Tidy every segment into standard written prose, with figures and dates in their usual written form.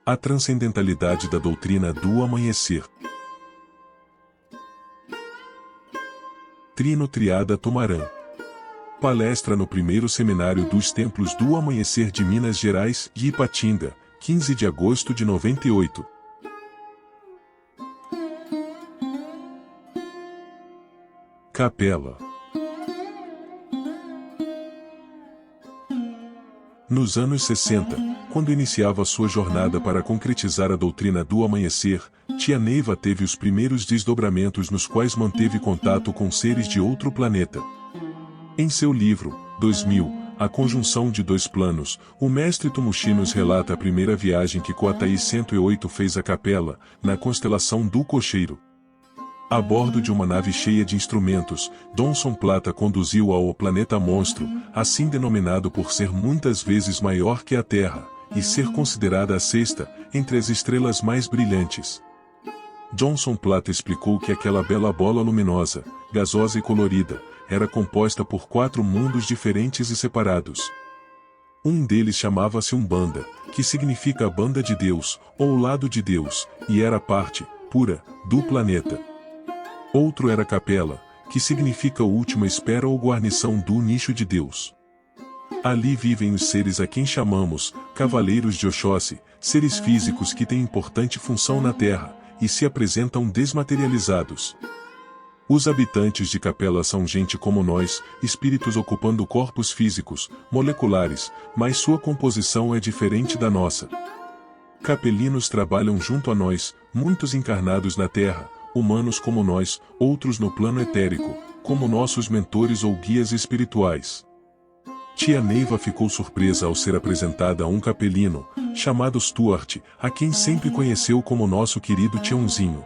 A transcendentalidade da doutrina do amanhecer. Trino Triada Tomarã. Palestra no primeiro seminário dos Templos do Amanhecer de Minas Gerais e Ipatinga, 15 de agosto de 98. Capela. Nos anos 60, quando iniciava sua jornada para concretizar a doutrina do amanhecer, tia Neiva teve os primeiros desdobramentos nos quais manteve contato com seres de outro planeta. Em seu livro, 2000, A Conjunção de Dois Planos, o mestre Tumushi nos relata a primeira viagem que Coataí 108 fez à Capela, na constelação do Cocheiro. A bordo de uma nave cheia de instrumentos, Donson Plata conduziu-a ao planeta monstro, assim denominado por ser muitas vezes maior que a Terra, e ser considerada a sexta, entre as estrelas mais brilhantes. Donson Plata explicou que aquela bela bola luminosa, gasosa e colorida, era composta por 4 mundos diferentes e separados. Um deles chamava-se Umbanda, que significa a banda de Deus, ou o lado de Deus, e era parte, pura, do planeta. Outro era Capela, que significa última espera ou guarnição do nicho de Deus. Ali vivem os seres a quem chamamos Cavaleiros de Oxóssi, seres físicos que têm importante função na Terra, e se apresentam desmaterializados. Os habitantes de Capela são gente como nós, espíritos ocupando corpos físicos, moleculares, mas sua composição é diferente da nossa. Capelinos trabalham junto a nós, muitos encarnados na Terra, humanos como nós, outros no plano etérico, como nossos mentores ou guias espirituais. Tia Neiva ficou surpresa ao ser apresentada a um capelino, chamado Stuart, a quem sempre conheceu como nosso querido Tiãozinho.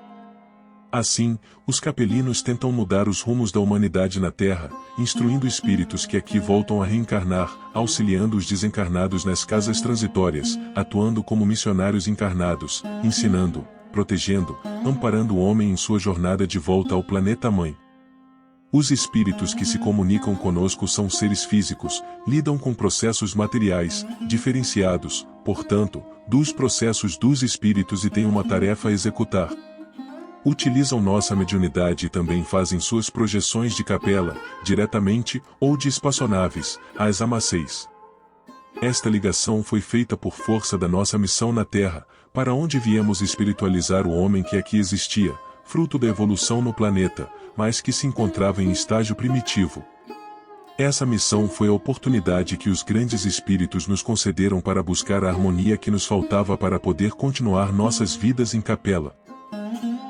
Assim, os capelinos tentam mudar os rumos da humanidade na Terra, instruindo espíritos que aqui voltam a reencarnar, auxiliando os desencarnados nas casas transitórias, atuando como missionários encarnados, ensinando, protegendo, amparando o homem em sua jornada de volta ao planeta-mãe. Os espíritos que se comunicam conosco são seres físicos, lidam com processos materiais, diferenciados, portanto, dos processos dos espíritos e têm uma tarefa a executar. Utilizam nossa mediunidade e também fazem suas projeções de capela, diretamente, ou de espaçonaves, às amaceis. Esta ligação foi feita por força da nossa missão na Terra, para onde viemos espiritualizar o homem que aqui existia, fruto da evolução no planeta, mas que se encontrava em estágio primitivo. Essa missão foi a oportunidade que os grandes espíritos nos concederam para buscar a harmonia que nos faltava para poder continuar nossas vidas em Capela.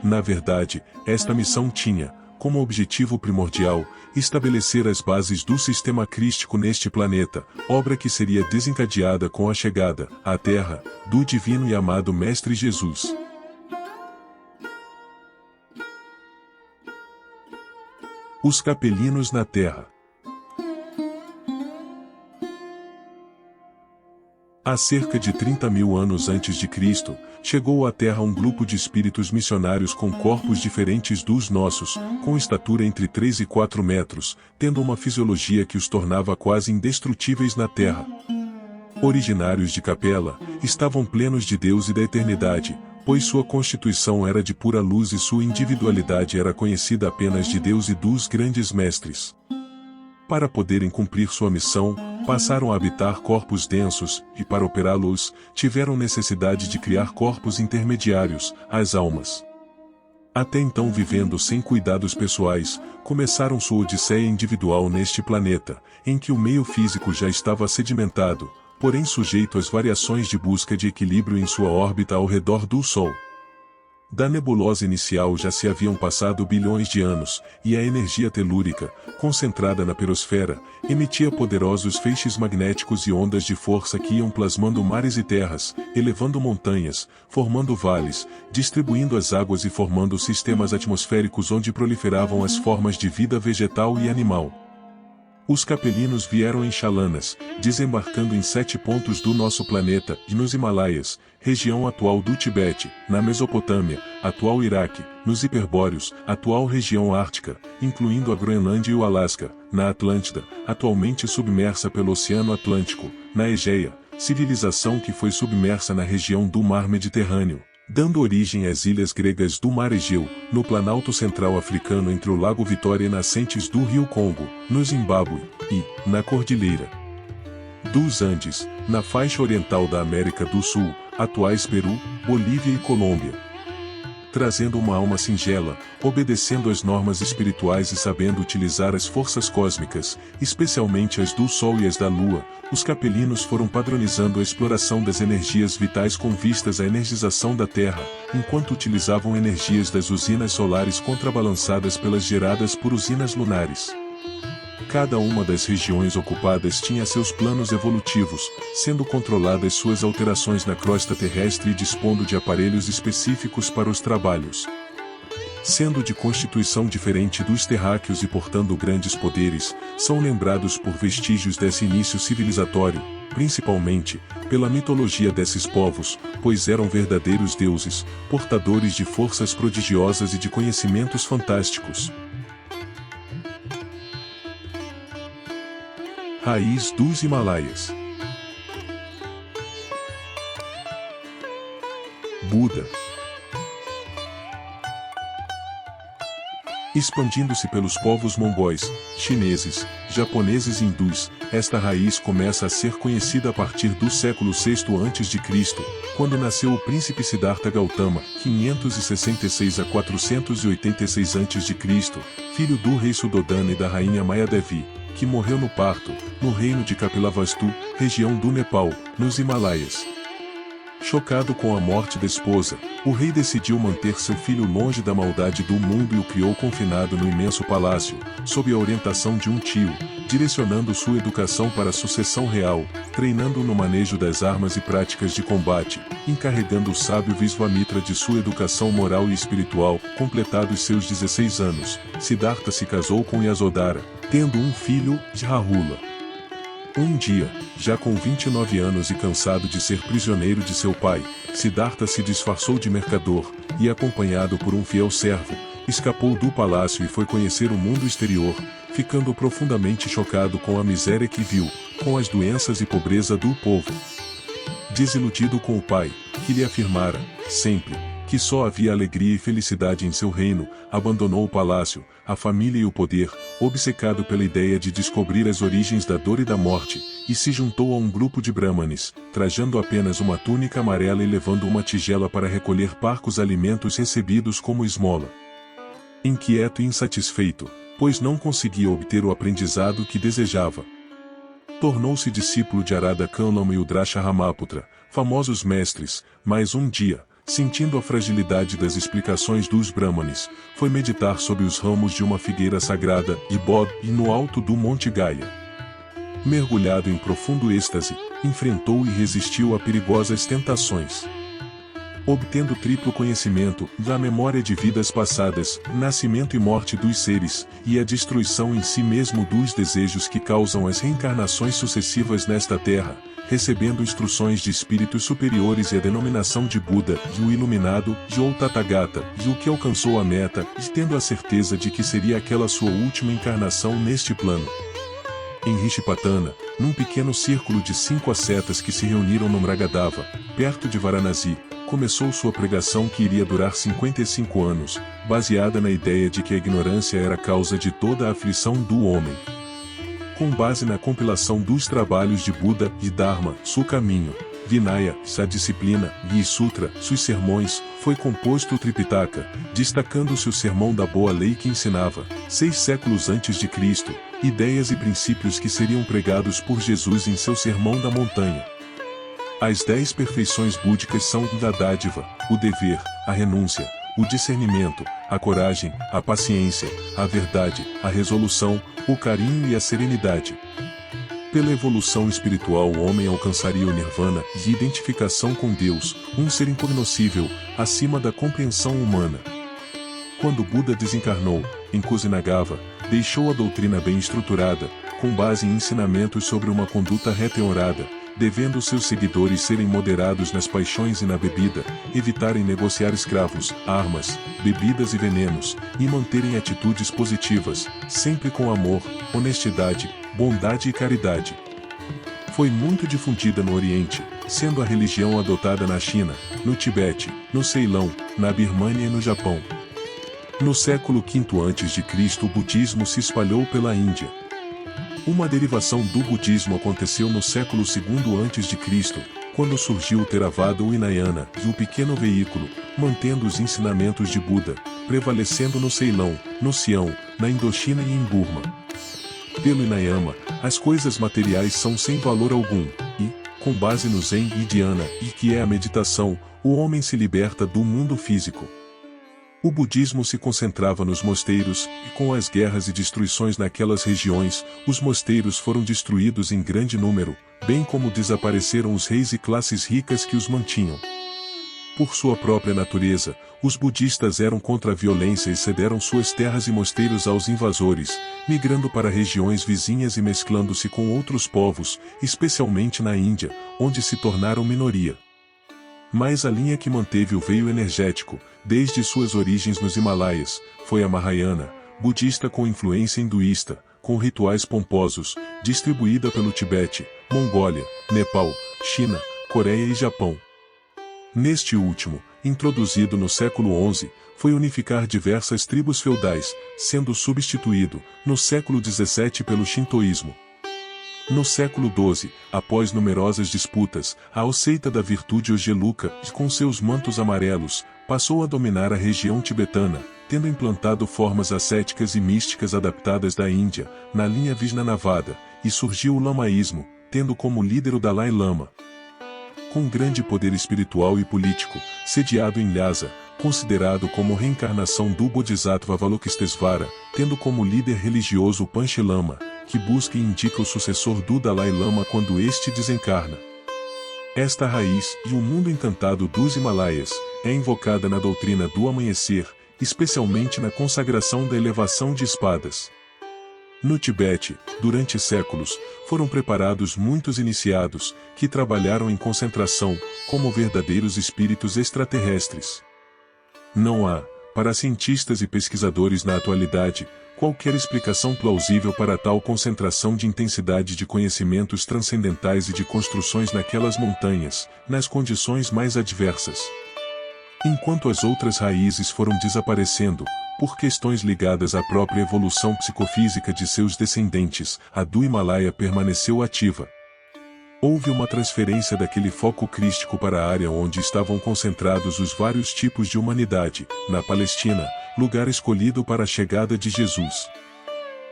Na verdade, esta missão tinha, como objetivo primordial, estabelecer as bases do sistema crístico neste planeta, obra que seria desencadeada com a chegada, à Terra, do divino e amado Mestre Jesus. Os capelinos na Terra. Há cerca de 30.000 anos antes de Cristo, chegou à Terra um grupo de espíritos missionários com corpos diferentes dos nossos, com estatura entre 3 e 4 metros, tendo uma fisiologia que os tornava quase indestrutíveis na Terra. Originários de Capela, estavam plenos de Deus e da eternidade, pois sua constituição era de pura luz e sua individualidade era conhecida apenas de Deus e dos grandes mestres. Para poderem cumprir sua missão, passaram a habitar corpos densos, e para operá-los, tiveram necessidade de criar corpos intermediários, as almas. Até então vivendo sem cuidados pessoais, começaram sua odisseia individual neste planeta, em que o meio físico já estava sedimentado, porém sujeito às variações de busca de equilíbrio em sua órbita ao redor do Sol. Da nebulosa inicial já se haviam passado bilhões de anos, e a energia telúrica, concentrada na perosfera, emitia poderosos feixes magnéticos e ondas de força que iam plasmando mares e terras, elevando montanhas, formando vales, distribuindo as águas e formando sistemas atmosféricos onde proliferavam as formas de vida vegetal e animal. Os capelinos vieram em chalanas, desembarcando em 7 pontos do nosso planeta e nos Himalaias, região atual do Tibete, na Mesopotâmia, atual Iraque, nos Hiperbóreos, atual região ártica, incluindo a Groenlândia e o Alasca, na Atlântida, atualmente submersa pelo Oceano Atlântico, na Egeia, civilização que foi submersa na região do Mar Mediterrâneo, dando origem às ilhas gregas do Mar Egeu, no Planalto Central Africano entre o Lago Vitória e nascentes do Rio Congo, no Zimbábue, e, na Cordilheira dos Andes, na faixa oriental da América do Sul, atuais Peru, Bolívia e Colômbia. Trazendo uma alma singela, obedecendo às normas espirituais e sabendo utilizar as forças cósmicas, especialmente as do Sol e as da Lua, os capelinos foram padronizando a exploração das energias vitais com vistas à energização da Terra, enquanto utilizavam energias das usinas solares contrabalançadas pelas geradas por usinas lunares. Cada uma das regiões ocupadas tinha seus planos evolutivos, sendo controladas suas alterações na crosta terrestre e dispondo de aparelhos específicos para os trabalhos. Sendo de constituição diferente dos terráqueos e portando grandes poderes, são lembrados por vestígios desse início civilizatório, principalmente pela mitologia desses povos, pois eram verdadeiros deuses, portadores de forças prodigiosas e de conhecimentos fantásticos. Raiz dos Himalaias. Buda. Expandindo-se pelos povos mongóis, chineses, japoneses e hindus, esta raiz começa a ser conhecida a partir do século VI a.C., quando nasceu o príncipe Siddhartha Gautama, 566 a 486 a.C., filho do rei Suddhodana e da rainha Mayadevi, que morreu no parto, no reino de Kapilavastu, região do Nepal, nos Himalaias. Chocado com a morte da esposa, o rei decidiu manter seu filho longe da maldade do mundo e o criou confinado no imenso palácio, sob a orientação de um tio, direcionando sua educação para a sucessão real, treinando-o no manejo das armas e práticas de combate, encarregando o sábio Visvamitra de sua educação moral e espiritual. Completados seus 16 anos, Siddhartha se casou com Yasodhara, tendo um filho, Rahula. Um dia, já com 29 anos e cansado de ser prisioneiro de seu pai, Siddhartha se disfarçou de mercador, e acompanhado por um fiel servo, escapou do palácio e foi conhecer o mundo exterior, ficando profundamente chocado com a miséria que viu, com as doenças e pobreza do povo. Desiludido com o pai, que lhe afirmara, sempre, que só havia alegria e felicidade em seu reino, abandonou o palácio, a família e o poder, obcecado pela ideia de descobrir as origens da dor e da morte, e se juntou a um grupo de brahmanes, trajando apenas uma túnica amarela e levando uma tigela para recolher parcos alimentos recebidos como esmola. Inquieto e insatisfeito, pois não conseguia obter o aprendizado que desejava, tornou-se discípulo de Arada Kanlama e Udrasha Ramaputra, famosos mestres, mas um dia, sentindo a fragilidade das explicações dos brahmanes, foi meditar sob os ramos de uma figueira sagrada, e Bodh, e no alto do Monte Gaia. Mergulhado em profundo êxtase, enfrentou e resistiu a perigosas tentações. Obtendo triplo conhecimento da memória de vidas passadas, nascimento e morte dos seres, e a destruição em si mesmo dos desejos que causam as reencarnações sucessivas nesta terra, recebendo instruções de espíritos superiores e a denominação de Buda, e o iluminado, de ou Tathagata, e o que alcançou a meta, e tendo a certeza de que seria aquela sua última encarnação neste plano. Em Rishipatana, num pequeno círculo de 5 ascetas que se reuniram no Mragadava, perto de Varanasi, começou sua pregação que iria durar 55 anos, baseada na ideia de que a ignorância era a causa de toda a aflição do homem. Com base na compilação dos trabalhos de Buda e Dharma, seu caminho, Vinaya, sua disciplina, e Sutra, seus sermões, foi composto o Tripitaka, destacando-se o sermão da boa lei que ensinava, 6 séculos antes de Cristo, ideias e princípios que seriam pregados por Jesus em seu Sermão da Montanha. As 10 perfeições búdicas são a dádiva, o dever, a renúncia, o discernimento, a coragem, a paciência, a verdade, a resolução, o carinho e a serenidade. Pela evolução espiritual o homem alcançaria o nirvana e identificação com Deus, um ser incognoscível, acima da compreensão humana. Quando Buda desencarnou, em Kusinagava, deixou a doutrina bem estruturada, com base em ensinamentos sobre uma conduta reta e honrada, devendo seus seguidores serem moderados nas paixões e na bebida, evitarem negociar escravos, armas, bebidas e venenos, e manterem atitudes positivas, sempre com amor, honestidade, bondade e caridade. Foi muito difundida no Oriente, sendo a religião adotada na China, no Tibete, no Ceilão, na Birmânia e no Japão. No século V a.C. o budismo se espalhou pela Índia. Uma derivação do budismo aconteceu no século II a.C., quando surgiu o Theravada ou Hinayana e o pequeno veículo, mantendo os ensinamentos de Buda, prevalecendo no Ceilão, no Sião, na Indochina e em Burma. Pelo Hinayana, as coisas materiais são sem valor algum, e, com base no Zen e Dhyana, e que é a meditação, o homem se liberta do mundo físico. O budismo se concentrava nos mosteiros, e com as guerras e destruições naquelas regiões, os mosteiros foram destruídos em grande número, bem como desapareceram os reis e classes ricas que os mantinham. Por sua própria natureza, os budistas eram contra a violência e cederam suas terras e mosteiros aos invasores, migrando para regiões vizinhas e mesclando-se com outros povos, especialmente na Índia, onde se tornaram minoria. Mas a linha que manteve o veio energético, desde suas origens nos Himalaias, foi a Mahayana, budista com influência hinduísta, com rituais pomposos, distribuída pelo Tibete, Mongólia, Nepal, China, Coreia e Japão. Neste último, introduzido no século XI, foi unificar diversas tribos feudais, sendo substituído, no século XVII pelo Shintoísmo. No século XII, após numerosas disputas, a seita da virtude Ogeluka, com seus mantos amarelos, passou a dominar a região tibetana, tendo implantado formas ascéticas e místicas adaptadas da Índia, na linha Vijnanavada, e surgiu o lamaísmo, tendo como líder o Dalai Lama. Com grande poder espiritual e político, sediado em Lhasa, considerado como reencarnação do Bodhisattva Avalokitesvara, tendo como líder religioso o Panche Lama, que busca e indica o sucessor do Dalai Lama quando este desencarna. Esta raiz, e o mundo encantado dos Himalaias, é invocada na doutrina do amanhecer, especialmente na consagração da elevação de espadas. No Tibete, durante séculos, foram preparados muitos iniciados, que trabalharam em concentração, como verdadeiros espíritos extraterrestres. Não há, para cientistas e pesquisadores na atualidade, qualquer explicação plausível para tal concentração de intensidade de conhecimentos transcendentais e de construções naquelas montanhas, nas condições mais adversas. Enquanto as outras raízes foram desaparecendo, por questões ligadas à própria evolução psicofísica de seus descendentes, a do Himalaia permaneceu ativa. Houve uma transferência daquele foco crístico para a área onde estavam concentrados os vários tipos de humanidade, na Palestina, lugar escolhido para a chegada de Jesus.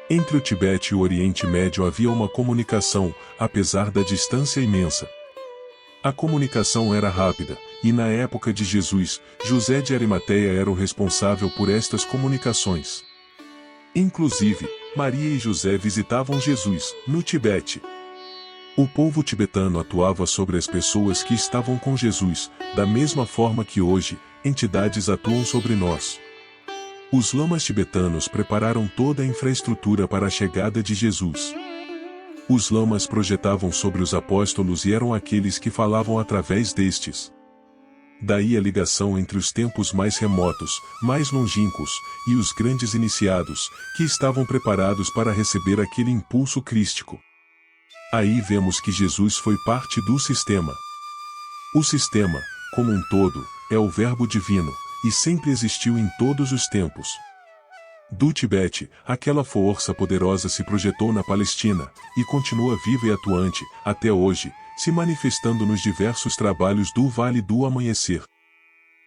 Entre o Tibete e o Oriente Médio havia uma comunicação, apesar da distância imensa. A comunicação era rápida, e na época de Jesus, José de Arimateia era o responsável por estas comunicações. Inclusive, Maria e José visitavam Jesus, no Tibete. O povo tibetano atuava sobre as pessoas que estavam com Jesus, da mesma forma que hoje, entidades atuam sobre nós. Os lamas tibetanos prepararam toda a infraestrutura para a chegada de Jesus. Os lamas projetavam sobre os apóstolos e eram aqueles que falavam através destes. Daí a ligação entre os tempos mais remotos, mais longínquos, e os grandes iniciados, que estavam preparados para receber aquele impulso crístico. Aí vemos que Jesus foi parte do sistema. O sistema, como um todo, é o Verbo Divino, e sempre existiu em todos os tempos. Do Tibete, aquela força poderosa se projetou na Palestina, e continua viva e atuante, até hoje, se manifestando nos diversos trabalhos do Vale do Amanhecer.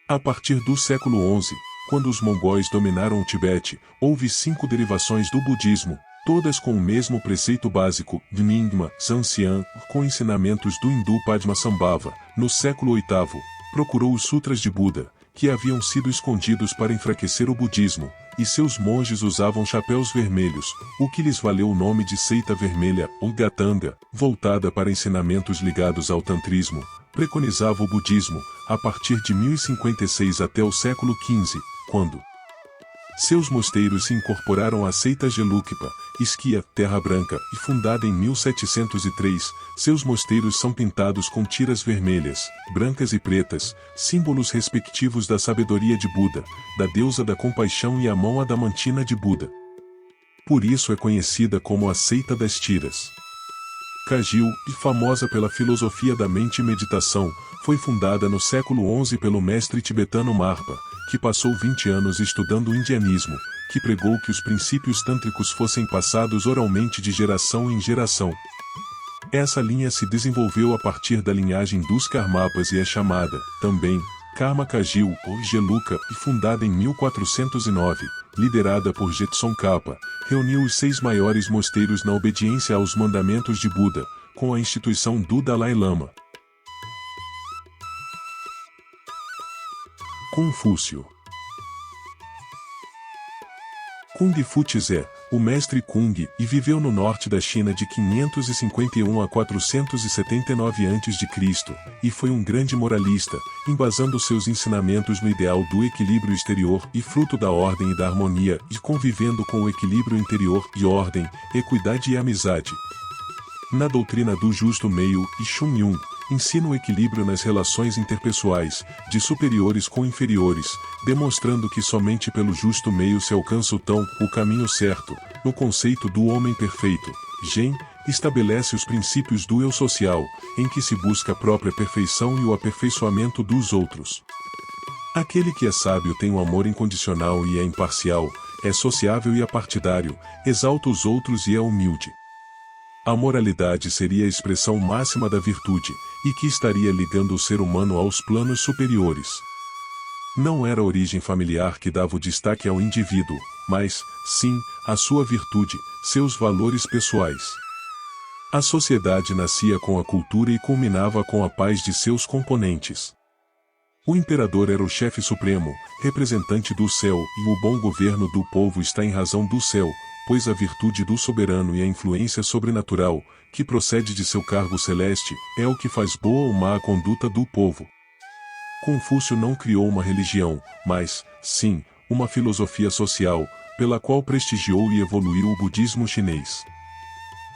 A partir do século XI, quando os mongóis dominaram o Tibete, houve 5 derivações do budismo, todas com o mesmo preceito básico, Nyingma Sanxian, com ensinamentos do hindu Padmasambhava. No século VIII, procurou os Sutras de Buda, que haviam sido escondidos para enfraquecer o budismo, e seus monges usavam chapéus vermelhos, o que lhes valeu o nome de seita vermelha, ou Gatanga, voltada para ensinamentos ligados ao tantrismo, preconizava o budismo, a partir de 1056 até o século XV, quando seus mosteiros se incorporaram à seita Gelugpa, Esquia, Terra Branca, e fundada em 1703, seus mosteiros são pintados com tiras vermelhas, brancas e pretas, símbolos respectivos da sabedoria de Buda, da deusa da compaixão e a mão adamantina de Buda. Por isso é conhecida como a seita das tiras. Kagyu, e famosa pela filosofia da mente e meditação, foi fundada no século XI pelo mestre tibetano Marpa, que passou 20 anos estudando o indianismo, que pregou que os princípios tântricos fossem passados oralmente de geração em geração. Essa linha se desenvolveu a partir da linhagem dos Karmapas e é chamada, também, Karma Kagyu ou Geluka, e fundada em 1409, liderada por Jetson Kapa, reuniu os 6 maiores mosteiros na obediência aos mandamentos de Buda, com a instituição do Dalai Lama. Confúcio. Kung Fu Tze, o mestre Kung, e viveu no norte da China de 551 a 479 a.C., e foi um grande moralista, embasando seus ensinamentos no ideal do equilíbrio exterior e fruto da ordem e da harmonia, e convivendo com o equilíbrio interior e ordem, equidade e amizade. Na doutrina do justo meio, e Shun Yun, ensina o equilíbrio nas relações interpessoais, de superiores com inferiores, demonstrando que somente pelo justo meio se alcança o caminho certo. No conceito do homem perfeito, Gen, estabelece os princípios do eu social, em que se busca a própria perfeição e o aperfeiçoamento dos outros. Aquele que é sábio tem um amor incondicional e é imparcial, é sociável e apartidário, exalta os outros e é humilde. A moralidade seria a expressão máxima da virtude, e que estaria ligando o ser humano aos planos superiores. Não era a origem familiar que dava o destaque ao indivíduo, mas, sim, a sua virtude, seus valores pessoais. A sociedade nascia com a cultura e culminava com a paz de seus componentes. O imperador era o chefe supremo, representante do céu, e o bom governo do povo está em razão do céu, pois a virtude do soberano e a influência sobrenatural, que procede de seu cargo celeste, é o que faz boa ou má a conduta do povo. Confúcio não criou uma religião, mas, sim, uma filosofia social, pela qual prestigiou e evoluiu o budismo chinês.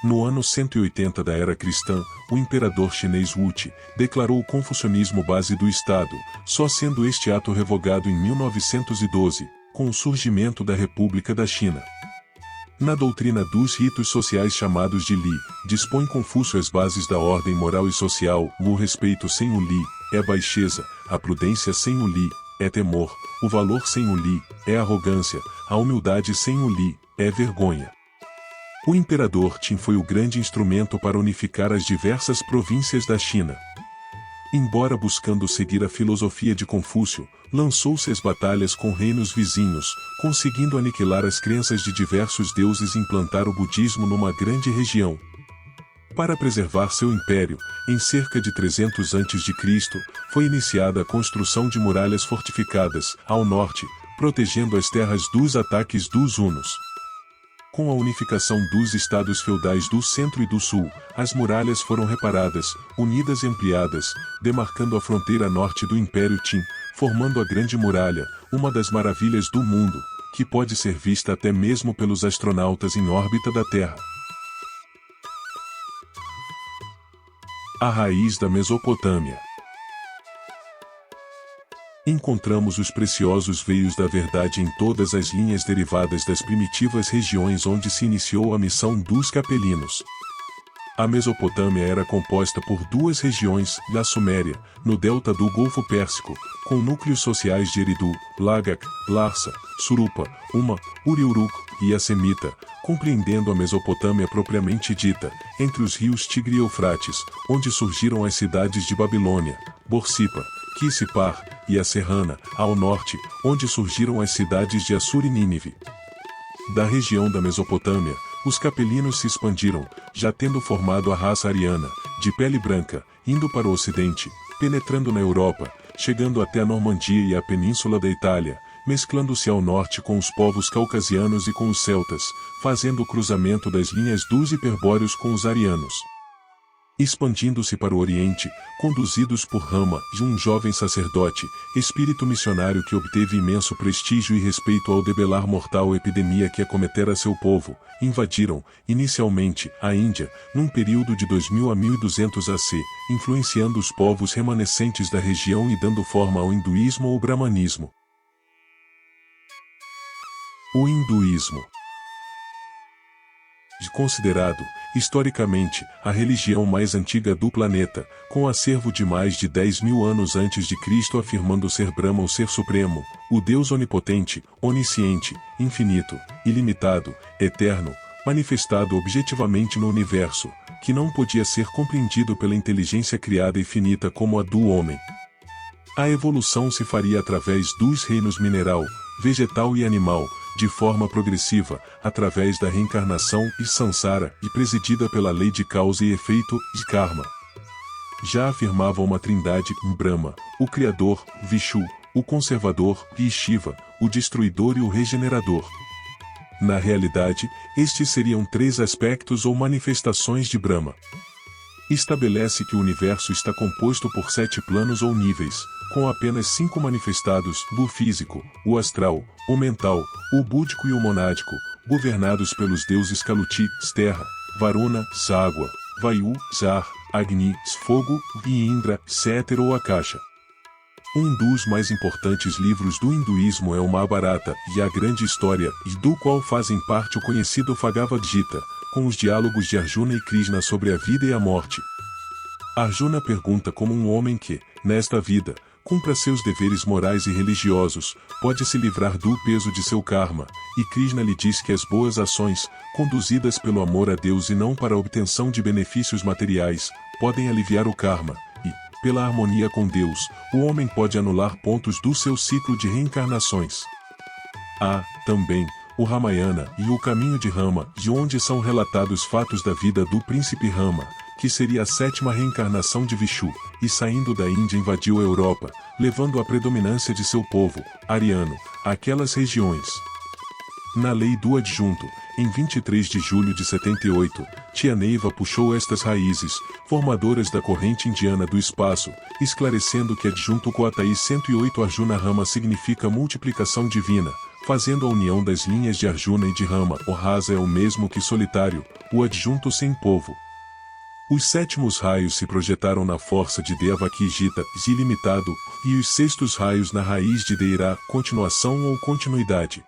No ano 180 da era cristã, o imperador chinês Wuti declarou o confucionismo base do Estado, só sendo este ato revogado em 1912, com o surgimento da República da China. Na doutrina dos ritos sociais chamados de Li, dispõe Confúcio as bases da ordem moral e social. O respeito sem o Li é baixeza, a prudência sem o Li é temor, o valor sem o Li é arrogância, a humildade sem o Li é vergonha. O imperador Qin foi o grande instrumento para unificar as diversas províncias da China. Embora buscando seguir a filosofia de Confúcio, lançou-se às batalhas com reinos vizinhos, conseguindo aniquilar as crenças de diversos deuses e implantar o budismo numa grande região. Para preservar seu império, em cerca de 300 a.C., foi iniciada a construção de muralhas fortificadas, ao norte, protegendo as terras dos ataques dos hunos. Com a unificação dos estados feudais do centro e do sul, as muralhas foram reparadas, unidas e ampliadas, demarcando a fronteira norte do Império Qin, formando a Grande Muralha, uma das maravilhas do mundo, que pode ser vista até mesmo pelos astronautas em órbita da Terra. A raiz da Mesopotâmia. Encontramos os preciosos veios da verdade em todas as linhas derivadas das primitivas regiões onde se iniciou a missão dos capelinos. A Mesopotâmia era composta por 2 regiões, da Suméria, no delta do Golfo Pérsico, com núcleos sociais de Eridu, Lagak, Larsa, Surupa, Uma, Uri-Uruk e a Semita, compreendendo a Mesopotâmia propriamente dita, entre os rios Tigre e Eufrates, onde surgiram as cidades de Babilônia, Borsippa, Quissipar, e a Serrana, ao norte, onde surgiram as cidades de Assur e Nínive. Da região da Mesopotâmia, os capelinos se expandiram, já tendo formado a raça ariana, de pele branca, indo para o ocidente, penetrando na Europa, chegando até a Normandia e a península da Itália, mesclando-se ao norte com os povos caucasianos e com os celtas, fazendo o cruzamento das linhas dos hiperbóreos com os arianos. Expandindo-se para o Oriente, conduzidos por Rama e um jovem sacerdote, espírito missionário que obteve imenso prestígio e respeito ao debelar mortal epidemia que acometera seu povo, invadiram, inicialmente, a Índia, num período de 2000 a 1200 AC, influenciando os povos remanescentes da região e dando forma ao hinduísmo ou brahmanismo. O hinduísmo, considerado, historicamente, a religião mais antiga do planeta, com acervo de mais de 10.000 anos antes de Cristo afirmando ser Brahma o Ser Supremo, o Deus onipotente, onisciente, infinito, ilimitado, eterno, manifestado objetivamente no universo, que não podia ser compreendido pela inteligência criada e finita como a do homem. A evolução se faria através dos reinos mineral, vegetal e animal, de forma progressiva, através da reencarnação e samsara e presidida pela lei de causa e efeito e karma. Já afirmava uma trindade, Brahma, o Criador, Vishnu, o Conservador, e Shiva, o Destruidor e o Regenerador. Na realidade, estes seriam 3 aspectos ou manifestações de Brahma. Estabelece que o universo está composto por 7 planos ou níveis, com apenas 5 manifestados, o físico, o astral, o mental, o búdico e o monádico, governados pelos deuses Kaluti, terra, Varuna, água, Vayu, ar, Agni, fogo, e Indra, éter ou Akasha. Um dos mais importantes livros do hinduísmo é o Mahabharata e a Grande História, e do qual fazem parte o conhecido Bhagavad Gita, com os diálogos de Arjuna e Krishna sobre a vida e a morte. Arjuna pergunta como um homem que, nesta vida, cumpra seus deveres morais e religiosos, pode se livrar do peso de seu karma, e Krishna lhe diz que as boas ações, conduzidas pelo amor a Deus e não para a obtenção de benefícios materiais, podem aliviar o karma, e, pela harmonia com Deus, o homem pode anular pontos do seu ciclo de reencarnações. Há, também, o Ramayana e o Caminho de Rama, de onde são relatados fatos da vida do príncipe Rama, que seria a 7ª reencarnação de Vishnu, e saindo da Índia invadiu a Europa, levando a predominância de seu povo, ariano, àquelas regiões. Na lei do adjunto, em 23 de julho de 78, Tia Neiva puxou estas raízes, formadoras da corrente indiana do espaço, esclarecendo que adjunto Koatai 108 Arjuna Rama significa multiplicação divina, fazendo a união das linhas de Arjuna e de Rama. O rasa é o mesmo que solitário, o adjunto sem povo. Os 7º raios se projetaram na força de Devaki Gita, ilimitado, e os 6º raios na raiz de Deira, continuação ou continuidade.